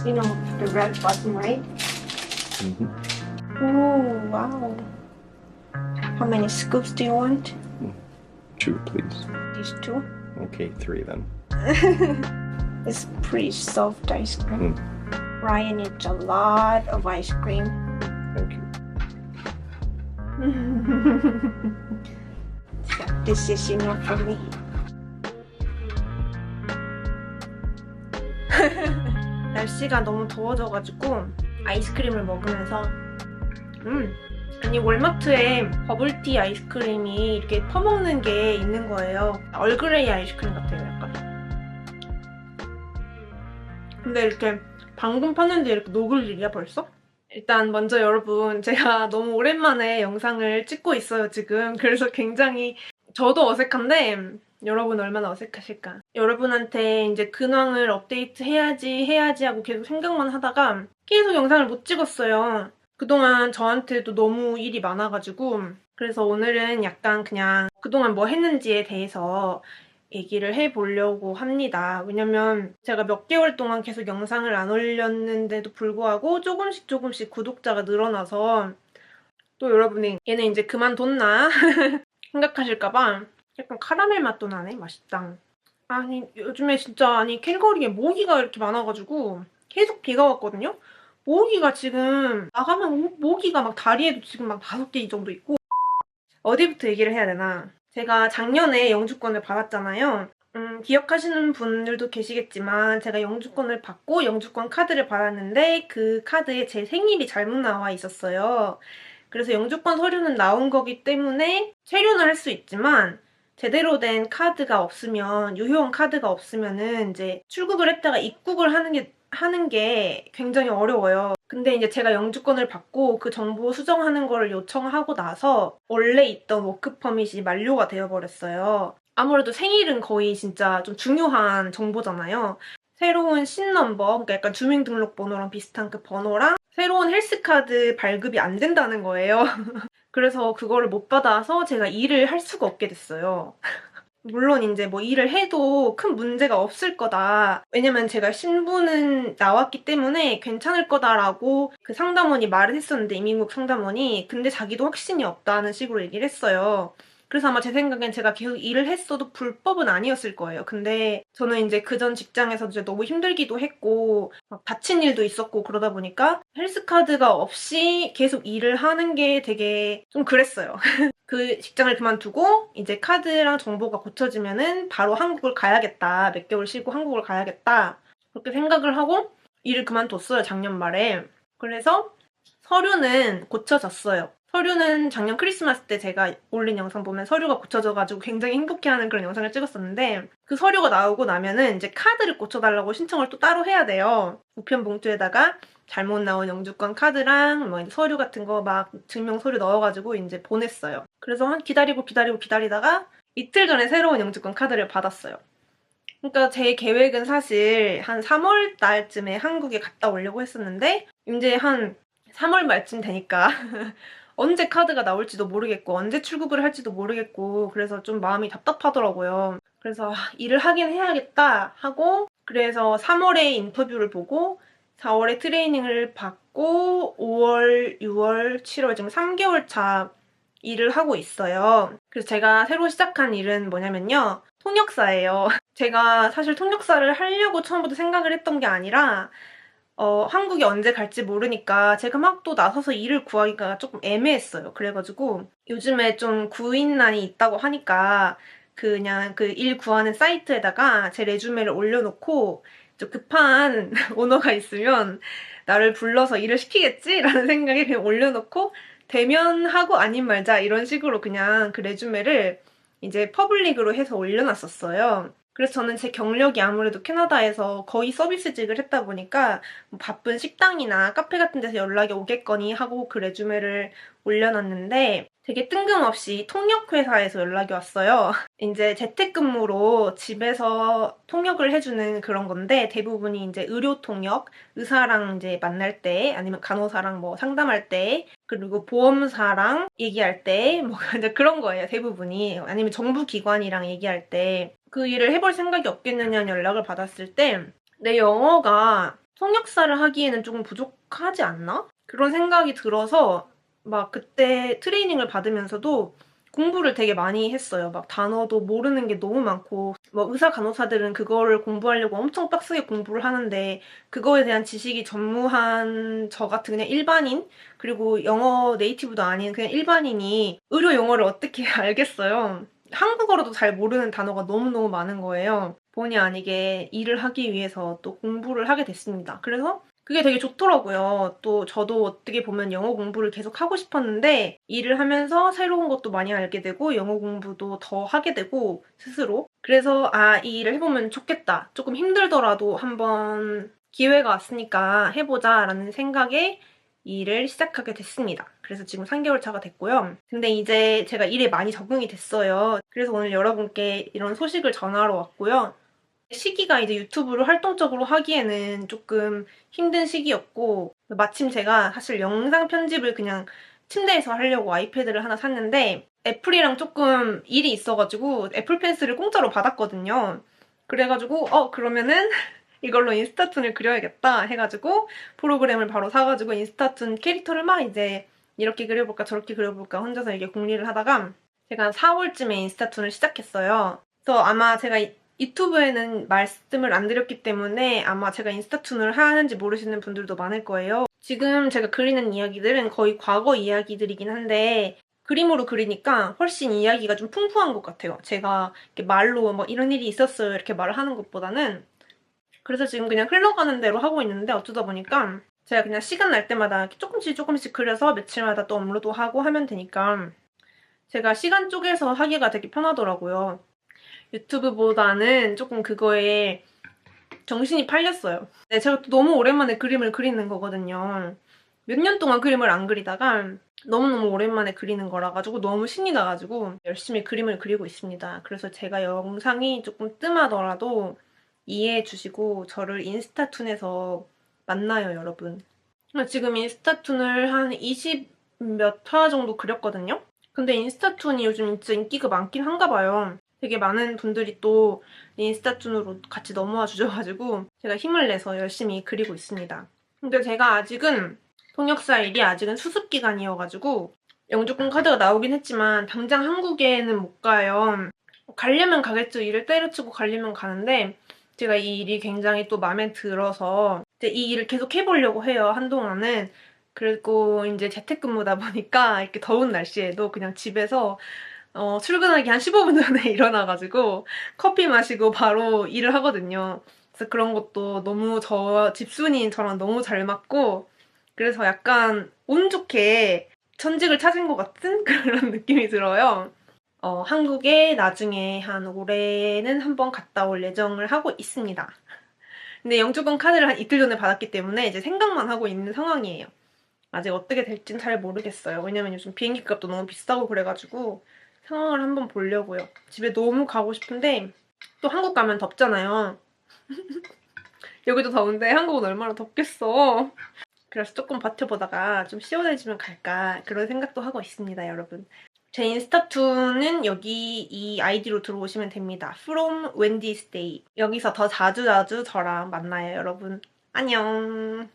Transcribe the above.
You know, the red button, right? Oh, wow. How many scoops do you want? 2, please. These two? Okay, 3 then. It's pretty soft ice cream. Ryan eats a lot of ice cream. Thank you. So this is enough for me. 날씨가 너무 더워져가지고 아이스크림을 먹으면서 아니 월마트에 버블티 아이스크림이 이렇게 퍼먹는 게 있는 거예요. 얼그레이 아이스크림 같아요, 약간. 근데 이렇게 방금 팠는데 이렇게 녹을 일이야 벌써? 일단 먼저 여러분, 제가 너무 오랜만에 영상을 찍고 있어요 지금. 그래서 굉장히 저도 어색한데 여러분 얼마나 어색하실까. 여러분한테 이제 근황을 업데이트 해야지 하고 계속 생각만 하다가 계속 영상을 못 찍었어요. 그동안 저한테도 너무 일이 많아가지고. 그래서 오늘은 약간 그냥 그동안 뭐 했는지에 대해서 얘기를 해보려고 합니다. 왜냐면 제가 몇 개월 동안 계속 영상을 안 올렸는데도 불구하고 조금씩 구독자가 늘어나서 또 여러분이 얘는 이제 그만뒀나 생각하실까봐 약간 카라멜 맛도 나네. 맛있다. 아니 요즘에 진짜 캘거리에 모기가 이렇게 많아가지고 계속 비가 왔거든요. 모기가 지금 나가면 모기가 막 다리에도 지금 막 5개 정도 있고. 어디부터 얘기를 해야 되나. 제가 작년에 영주권을 받았잖아요. 기억하시는 분들도 계시겠지만 제가 영주권을 받고 영주권 카드를 받았는데 그 카드에 제 생일이 잘못 나와 있었어요. 그래서 영주권 서류는 나온 거기 때문에 체류는 할 수 있지만 제대로 된 카드가 없으면, 유효한 카드가 없으면은 이제 출국을 했다가 입국을 하는 게 굉장히 어려워요. 근데 이제 제가 영주권을 받고 그 정보 수정하는 거를 요청하고 나서 원래 있던 워크 퍼밋이 만료가 되어버렸어요. 아무래도 생일은 거의 진짜 좀 중요한 정보잖아요. 새로운 신넘버, 그러니까 약간 주민등록번호랑 비슷한 그 번호랑 새로운 헬스카드 발급이 안 된다는 거예요. 그래서 그거를 못 받아서 제가 일을 할 수가 없게 됐어요. 물론 이제 뭐 일을 해도 큰 문제가 없을 거다. 왜냐면 제가 신분은 나왔기 때문에 괜찮을 거다라고 그 상담원이 말을 했었는데, 이민국 상담원이. 근데 자기도 확신이 없다는 식으로 얘기를 했어요. 그래서 아마 제 생각엔 제가 계속 일을 했어도 불법은 아니었을 거예요. 근데 저는 이제 그전 직장에서 이제 너무 힘들기도 했고 막 다친 일도 있었고 그러다 보니까 헬스카드가 없이 계속 일을 하는 게 되게 좀 그랬어요. 그 직장을 그만두고 이제 카드랑 정보가 고쳐지면은 바로 한국을 가야겠다. 몇 개월 쉬고 한국을 가야겠다. 그렇게 생각을 하고 일을 그만뒀어요, 작년 말에. 그래서 서류는 고쳐졌어요. 서류는 작년 크리스마스 때 제가 올린 영상 보면 서류가 고쳐져가지고 굉장히 행복해하는 그런 영상을 찍었었는데, 그 서류가 나오고 나면은 이제 카드를 고쳐달라고 신청을 또 따로 해야 돼요. 우편 봉투에다가 잘못 나온 영주권 카드랑 뭐 서류 같은 거 막 증명 서류 넣어가지고 이제 보냈어요. 그래서 기다리다가 이틀 전에 새로운 영주권 카드를 받았어요. 그러니까 제 계획은 사실 한 3월 달쯤에 한국에 갔다 오려고 했었는데 이제 한 3월 말쯤 되니까 언제 카드가 나올지도 모르겠고 언제 출국을 할지도 모르겠고 그래서 좀 마음이 답답하더라고요. 그래서 일을 하긴 해야겠다 하고, 그래서 3월에 인터뷰를 보고 4월에 트레이닝을 받고 5월, 6월, 7월 지금 3개월 차 일을 하고 있어요. 그래서 제가 새로 시작한 일은 뭐냐면요, 통역사예요. 제가 사실 통역사를 하려고 처음부터 생각을 했던 게 아니라 한국에 언제 갈지 모르니까 제가 막 또 나서서 일을 구하기가 조금 애매했어요. 그래가지고 요즘에 좀 구인난이 있다고 하니까 그냥 그 일 구하는 사이트에다가 제 레주메를 올려놓고 좀 급한 오너가 있으면 나를 불러서 일을 시키겠지라는 생각에 그냥 올려놓고 되면 하고 아님 말자 이런 식으로 그냥 그 레주메를 이제 퍼블릭으로 해서 올려놨었어요. 그래서 저는 제 경력이 아무래도 캐나다에서 거의 서비스직을 했다 보니까 뭐 바쁜 식당이나 카페 같은 데서 연락이 오겠거니 하고 그 레주메를 올려놨는데 되게 뜬금없이 통역회사에서 연락이 왔어요. 이제 재택근무로 집에서 통역을 해주는 그런 건데 대부분이 이제 의료 통역, 의사랑 이제 만날 때 아니면 간호사랑 뭐 상담할 때, 그리고 보험사랑 얘기할 때 뭐 이제 그런 거예요, 대부분이. 아니면 정부기관이랑 얘기할 때 그 일을 해볼 생각이 없겠느냐는 연락을 받았을 때 내 영어가 통역사를 하기에는 조금 부족하지 않나? 그런 생각이 들어서 막 그때 트레이닝을 받으면서도 공부를 되게 많이 했어요. 막 단어도 모르는 게 너무 많고 뭐 의사 간호사들은 그거를 공부하려고 엄청 빡세게 공부를 하는데 그거에 대한 지식이 전무한 저 같은 그냥 일반인 그리고 영어 네이티브도 아닌 그냥 일반인이 의료 용어를 어떻게 알겠어요. 한국어로도 잘 모르는 단어가 너무너무 많은 거예요. 본의 아니게 일을 하기 위해서 또 공부를 하게 됐습니다. 그래서 그게 되게 좋더라고요. 또 저도 어떻게 보면 영어 공부를 계속 하고 싶었는데 일을 하면서 새로운 것도 많이 알게 되고 영어 공부도 더 하게 되고 스스로. 그래서 이 일을 해보면 좋겠다. 조금 힘들더라도 한번 기회가 왔으니까 해보자라는 생각에 이 일을 시작하게 됐습니다. 그래서 지금 3개월 차가 됐고요. 근데 이제 제가 일에 많이 적응이 됐어요. 그래서 오늘 여러분께 이런 소식을 전하러 왔고요. 시기가 이제 유튜브를 활동적으로 하기에는 조금 힘든 시기였고 마침 제가 사실 영상 편집을 그냥 침대에서 하려고 아이패드를 하나 샀는데 애플이랑 조금 일이 있어가지고 애플 펜슬을 공짜로 받았거든요. 그래가지고 그러면은 이걸로 인스타툰을 그려야겠다 해가지고 프로그램을 바로 사가지고 인스타툰 캐릭터를 막 이제 이렇게 그려볼까 저렇게 그려볼까 혼자서 이게 궁리를 하다가 제가 한 4월쯤에 인스타툰을 시작했어요. 그래서 아마 제가 유튜브에는 말씀을 안 드렸기 때문에 아마 제가 인스타툰을 하는지 모르시는 분들도 많을 거예요. 지금 제가 그리는 이야기들은 거의 과거 이야기들이긴 한데 그림으로 그리니까 훨씬 이야기가 좀 풍부한 것 같아요. 제가 이렇게 말로 뭐 이런 일이 있었어요 이렇게 말을 하는 것보다는 그래서 지금 그냥 흘러가는 대로 하고 있는데 어쩌다 보니까 제가 그냥 시간 날 때마다 조금씩 그려서 며칠마다 또 업로드하고 하면 되니까 제가 시간 쪼개서 하기가 되게 편하더라고요. 유튜브보다는 조금 그거에 정신이 팔렸어요. 네, 제가 또 너무 오랜만에 그림을 그리는 거거든요. 몇 년 동안 그림을 안 그리다가 너무너무 오랜만에 그리는 거라 가지고 너무 신이 나가지고 열심히 그림을 그리고 있습니다. 그래서 제가 영상이 조금 뜸하더라도 이해해 주시고 저를 인스타툰에서 만나요, 여러분. 지금 인스타툰을 한 20 몇 화 정도 그렸거든요? 근데 인스타툰이 요즘 진짜 인기가 많긴 한가 봐요. 되게 많은 분들이 또 인스타툰으로 같이 넘어와 주셔가지고 제가 힘을 내서 열심히 그리고 있습니다. 근데 제가 아직은 통역사 일이 아직은 수습 기간이어가지고 영주권 카드가 나오긴 했지만 당장 한국에는 못 가요. 가려면 가겠죠. 일을 때려치고 가려면 가는데 제가 이 일이 굉장히 또 마음에 들어서 이제 이 일을 계속 해보려고 해요. 한동안은. 그리고 이제 재택근무다 보니까 이렇게 더운 날씨에도 그냥 집에서 출근하기 한 15분 전에 일어나가지고 커피 마시고 바로 일을 하거든요. 그래서 그런 것도 너무 집순이인 저랑 너무 잘 맞고 그래서 약간 운 좋게 천직을 찾은 것 같은 그런 느낌이 들어요. 한국에 나중에 한 올해는 한번 갔다 올 예정을 하고 있습니다. 근데 영주권 카드를 한 이틀 전에 받았기 때문에 이제 생각만 하고 있는 상황이에요. 아직 어떻게 될진 잘 모르겠어요. 왜냐면 요즘 비행기 값도 너무 비싸고 그래가지고 상황을 한번 보려고요. 집에 너무 가고 싶은데 또 한국 가면 덥잖아요. 여기도 더운데 한국은 얼마나 덥겠어. 그래서 조금 버텨보다가 좀 시원해지면 갈까 그런 생각도 하고 있습니다, 여러분. 제 인스타툰은 여기 이 아이디로 들어오시면 됩니다. From Wednesday. 여기서 더 자주자주 저랑 만나요, 여러분. 안녕.